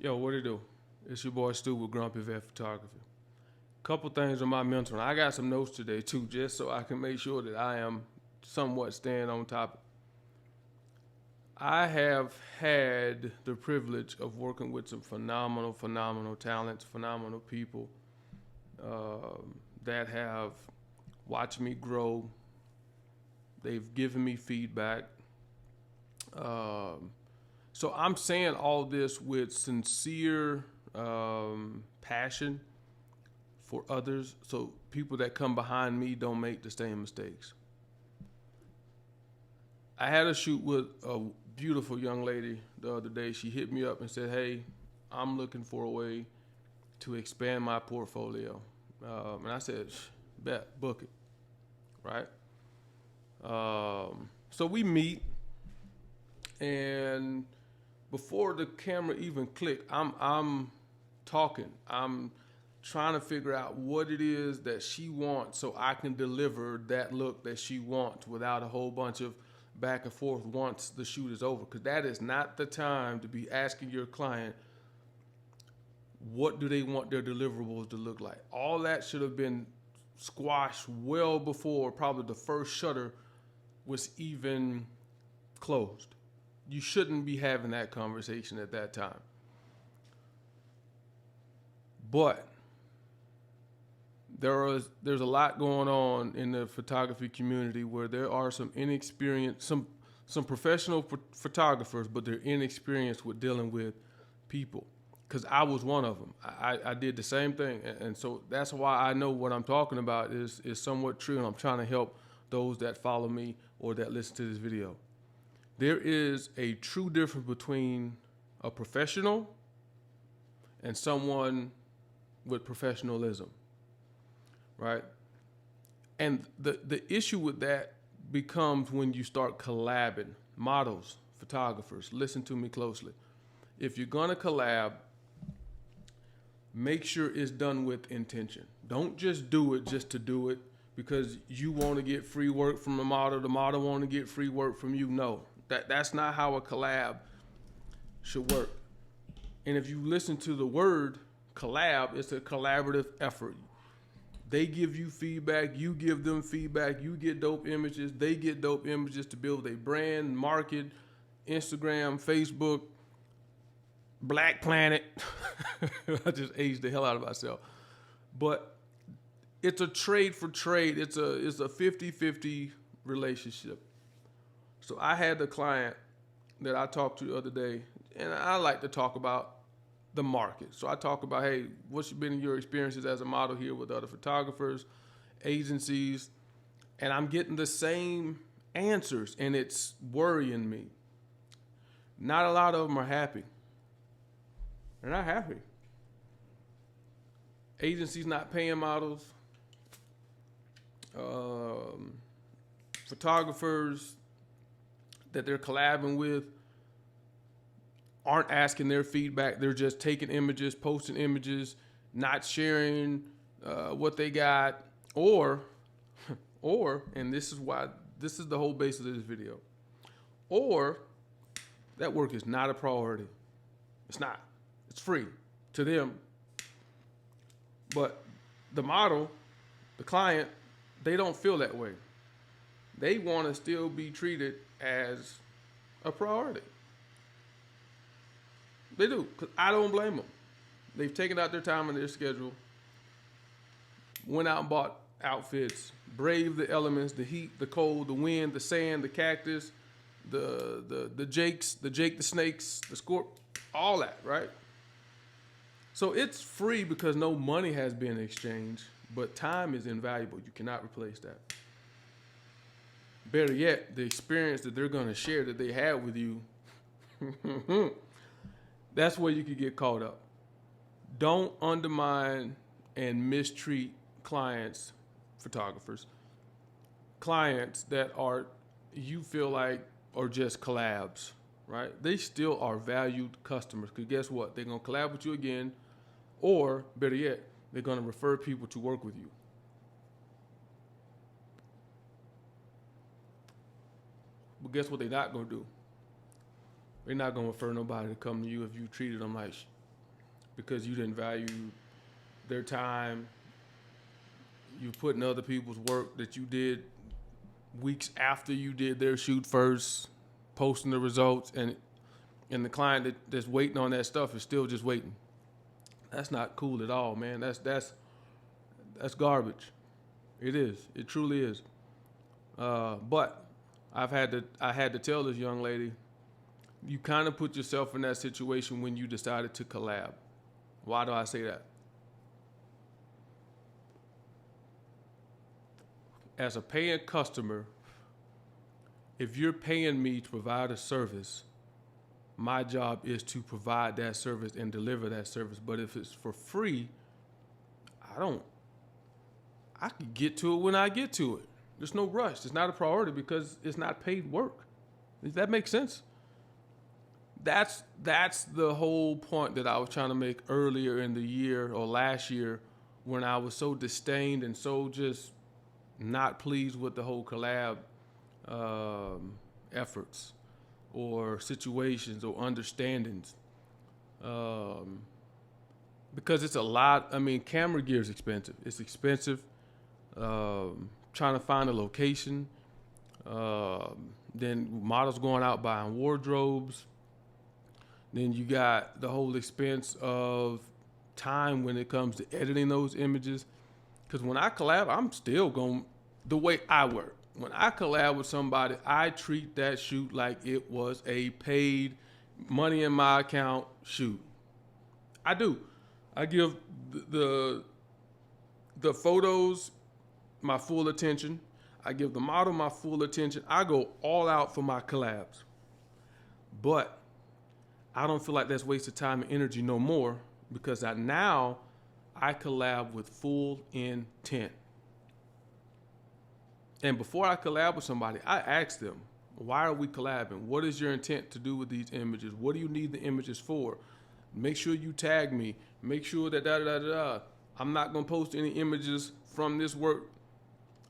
Yo, what it do? It's your boy Stu with Grumpy Vet Photography. Couple things on my mental. I got some notes today too, just so I can make sure that I am somewhat staying on topic. I have had the privilege of working with some phenomenal talents, phenomenal people that have watched me grow. They've given me feedback. So I'm saying all this with sincere passion for others, so people that come behind me don't make the same mistakes. I had a shoot with a beautiful young lady the other day. She hit me up and said, "Hey, I'm looking for a way to expand my portfolio," and I said, "Bet, book it." Right. So we meet, and before the camera even clicked, I'm talking. I'm trying to figure out what it is that she wants so I can deliver that look that she wants without a whole bunch of back and forth once the shoot is over. Because that is not the time to be asking your client what do they want their deliverables to look like. All that should have been squashed well before probably the first shutter was even closed. You shouldn't be having that conversation at that time. But there's a lot going on in the photography community where there are some inexperienced, some professional photographers, but they're inexperienced with dealing with people. Because I was one of them. I did the same thing, and so that's why I know what I'm talking about is somewhat true, and I'm trying to help those that follow me or that listen to this video. There is a true difference between a professional and someone with professionalism, right? And the issue with that becomes when you start collabing. Models, photographers, listen to me closely. If you're gonna collab, make sure it's done with intention. Don't just do it just to do it because you want to get free work from the model want to get free work from you. No, that's not how a collab should work. And if you listen to the word collab, it's a collaborative effort. They give you feedback, you give them feedback, you get dope images, they get dope images to build a brand, market, Instagram, Facebook, Black Planet. I just aged the hell out of myself. But it's a trade for trade. It's a 50-50 relationship. So I had the client that I talked to the other day, and I like to talk about the market. So I talk about, hey, what's been your experiences as a model here with other photographers, agencies, and I'm getting the same answers, and it's worrying me. Not a lot of them are happy. They're not happy. Agencies not paying models. Photographers that they're collabing with aren't asking their feedback. They're just taking images, posting images, not sharing what they got, or, and this is the whole basis of this video, or that work is not a priority. It's not. It's free to them. But the model, the client, they don't feel that way. They want to still be treated as a priority. They do, because I don't blame them. They've taken out their time in their schedule, went out and bought outfits, braved the elements, the heat, the cold, the wind, the sand, the cactus, the jakes, the Jake the snakes, the scorpion, all that, right? So it's free because no money has been exchanged, but time is invaluable. You cannot replace that. Better yet, the experience that they're going to share that they had with you, that's where you could get caught up. Don't undermine and mistreat clients, photographers, clients that are, you feel like, are just collabs, right? They still are valued customers, because guess what? They're going to collab with you again, or better yet, they're going to refer people to work with you. But guess what they're not going to do? They're not going to refer nobody to come to you if you treated them like because you didn't value their time. You put in other people's work that you did weeks after you did their shoot first, posting the results, and the client that's waiting on that stuff is still just waiting. That's not cool at all, man. That's garbage. It is. It truly is. But I had to tell this young lady, you kind of put yourself in that situation when you decided to collab. Why do I say that? As a paying customer, if you're paying me to provide a service, my job is to provide that service and deliver that service. But if it's for free, I can get to it when I get to it. There's no rush. It's not a priority because it's not paid work. Does that make sense? That's the whole point that I was trying to make earlier in the year or last year when I was so disdained and so just not pleased with the whole collab efforts or situations or understandings. Because it's a lot. I mean, camera gear is expensive. It's expensive. Trying to find a location. Then models going out buying wardrobes. Then you got the whole expense of time when it comes to editing those images. Because when I collab, I'm still going the way I work. When I collab with somebody, I treat that shoot like it was a paid money in my account shoot. I do. I give the photos my full attention. I give the model my full attention. I go all out for my collabs. But I don't feel like that's wasted time and energy no more because now I collab with full intent. And before I collab with somebody, I ask them, why are we collabing? What is your intent to do with these images? What do you need the images for? Make sure you tag me. Make sure that da-da-da-da-da. I'm not going to post any images from this work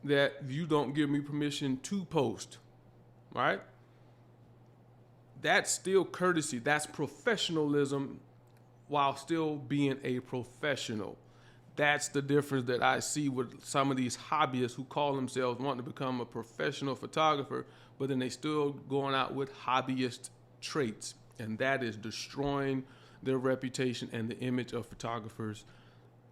that you don't give me permission to post, right? That's still courtesy. That's professionalism while still being a professional. That's the difference that I see with some of these hobbyists who call themselves wanting to become a professional photographer, but then they still going out with hobbyist traits. And that is destroying their reputation and the image of photographers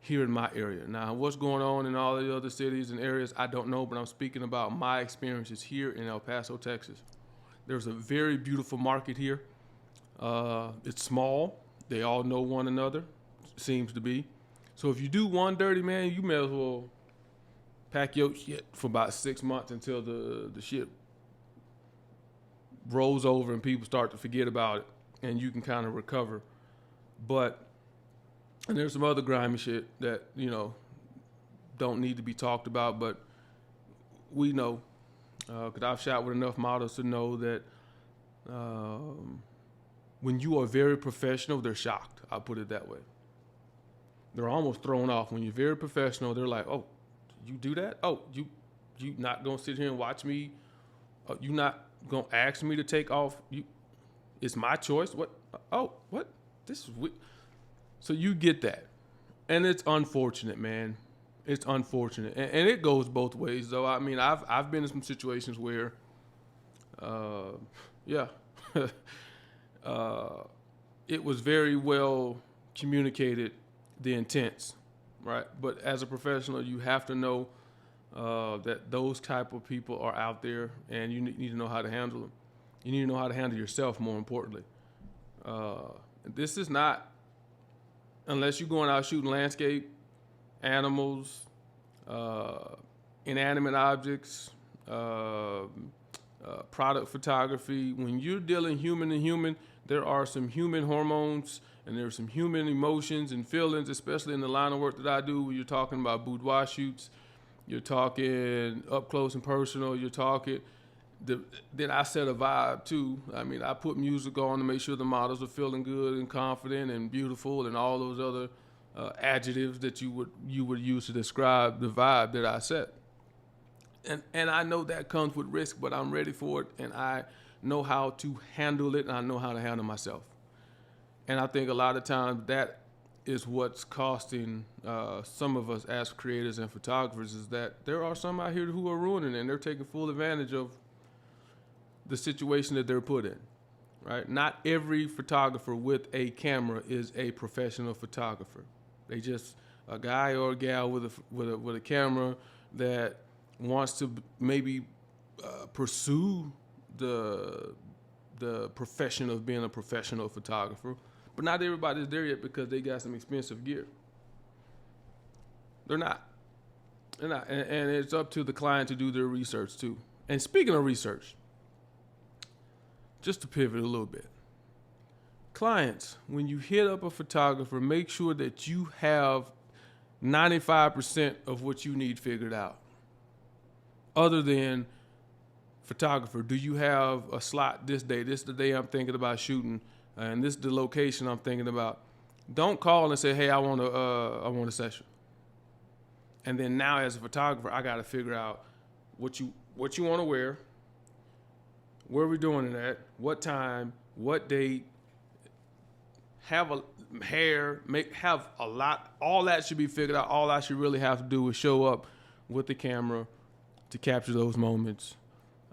here in my area. Now, what's going on in all the other cities and areas, I don't know, but I'm speaking about my experiences here in El Paso, Texas. There's a very beautiful market here. It's small. They all know one another, seems to be. So if you do one dirty, man, you may as well pack your shit for about 6 months until the shit rolls over and people start to forget about it and you can kind of recover. And there's some other grimy shit that, don't need to be talked about, but we know, because I've shot with enough models to know that when you are very professional, they're shocked. I'll put it that way. They're almost thrown off. When you're very professional, they're like, oh, you do that? Oh, you not going to sit here and watch me? You not going to ask me to take off? It's my choice? What? Oh, what? This is weird. So you get that. And it's unfortunate, man. It's unfortunate. And it goes both ways, though. I mean, I've been in some situations where, it was very well communicated, the intents, right? But as a professional, you have to know that those type of people are out there, and you need to know how to handle them. You need to know how to handle yourself, more importantly. This is not, unless you're going out shooting landscape, animals, inanimate objects, product photography. When you're dealing human to human, there are some human hormones and there's some human emotions and feelings, especially in the line of work that I do, where you're talking about boudoir shoots, you're talking up close and personal, you're talking, then I set a vibe too. I mean, I put music on to make sure the models are feeling good and confident and beautiful and all those other adjectives that you would use to describe the vibe that I set. And I know that comes with risk, but I'm ready for it, and I know how to handle it, and I know how to handle myself. And I think a lot of times that is what's costing some of us as creators and photographers, is that there are some out here who are ruining it, and they're taking full advantage of the situation that they're put in, right? Not every photographer with a camera is a professional photographer. They just a guy or a gal with a camera that wants to maybe pursue the profession of being a professional photographer, but not everybody's there yet because they got some expensive gear. They're not, and it's up to the client to do their research too. And speaking of research, just to pivot a little bit, clients, when you hit up a photographer, make sure that you have 95% of what you need figured out. Other than photographer, do you have a slot this day? This is the day I'm thinking about shooting, and this is the location I'm thinking about. Don't call and say, "Hey, I want a session." And then now, as a photographer, I got to figure out what you want to wear, where we're doing it at, what time, what date. Have a hair, have a lot. All that should be figured out. All I should really have to do is show up with the camera to capture those moments,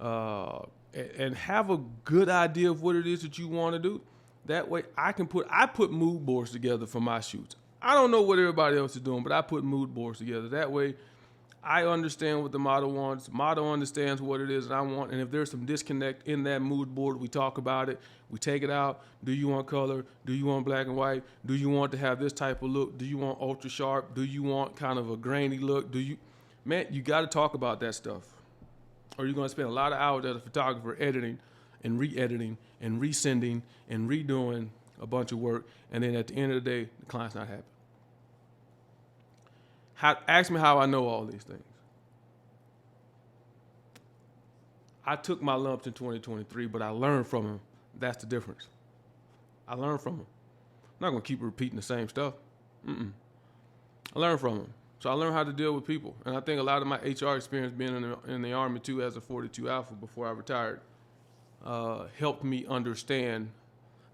and have a good idea of what it is that you want to do. That way, I put mood boards together for my shoots. I don't know what everybody else is doing, but I put mood boards together. That way, I understand what the model wants. The model understands what it is that I want. And if there's some disconnect in that mood board, we talk about it. We take it out. Do you want color? Do you want black and white? Do you want to have this type of look? Do you want ultra sharp? Do you want kind of a grainy look? Man, you got to talk about that stuff. Or you're going to spend a lot of hours as a photographer editing and re-editing and resending and redoing a bunch of work. And then at the end of the day, the client's not happy. Ask me how I know all these things. I took my lumps in 2023, but I learned from them. That's the difference. I learned from them. I'm not going to keep repeating the same stuff. I learned from them. So I learned how to deal with people. And I think a lot of my HR experience being in the Army too as a 42 Alpha before I retired helped me understand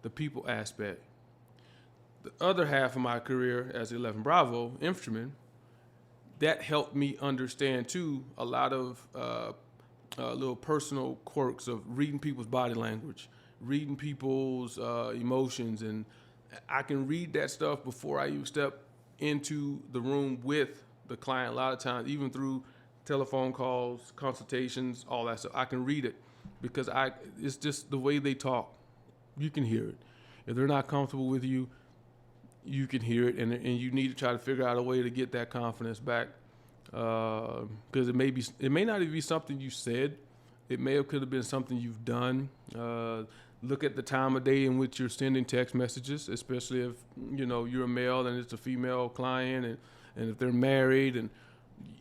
the people aspect. The other half of my career as 11 Bravo infantryman, that helped me understand too a lot of little personal quirks of reading people's body language, reading people's emotions, and I can read that stuff before I even step into the room with the client. A lot of times, even through telephone calls, consultations, all that stuff, I can read it because it's just the way they talk. You can hear it. If they're not comfortable with you, you can hear it, and you need to try to figure out a way to get that confidence back, because it may not even be something you said. It could have been something you've done. Look at the time of day in which you're sending text messages, especially if you're a male and it's a female client, and if they're married, and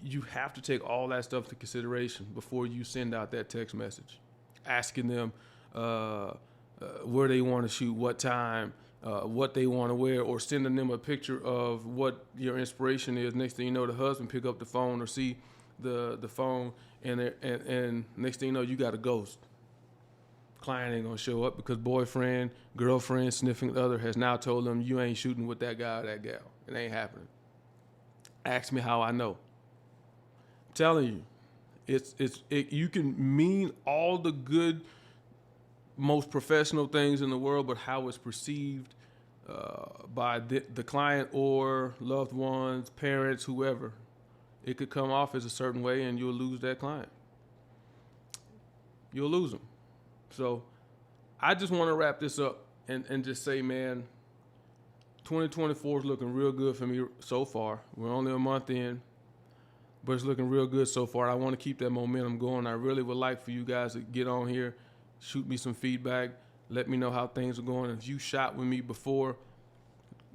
you have to take all that stuff into consideration before you send out that text message, asking them where they want to shoot, what time, what they want to wear, or sending them a picture of what your inspiration is. Next thing you know, the husband pick up the phone or see the phone, and next thing you know, you got a ghost. Client ain't gonna show up because boyfriend, girlfriend, significant other has now told them you ain't shooting with that guy or that gal. It ain't happening. Ask me how I know. I'm telling you, you can mean all the good, most professional things in the world, but how it's perceived by the client or loved ones, parents, whoever, it could come off as a certain way, and you'll lose that client. You'll lose them. So I just want to wrap this up and just say, man, 2024 is looking real good for me so far. We're only a month in, but it's looking real good so far. I want to keep that momentum going. I really would like for you guys to get on here, shoot me some feedback, let me know how things are going. If you shot with me before,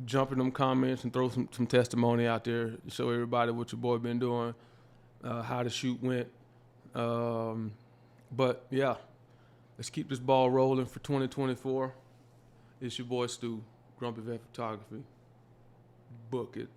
jump in them comments and throw some testimony out there, show everybody what your boy been doing, how the shoot went. But yeah, let's keep this ball rolling for 2024. It's your boy Stu, Grumpy Vet Photography. Book it.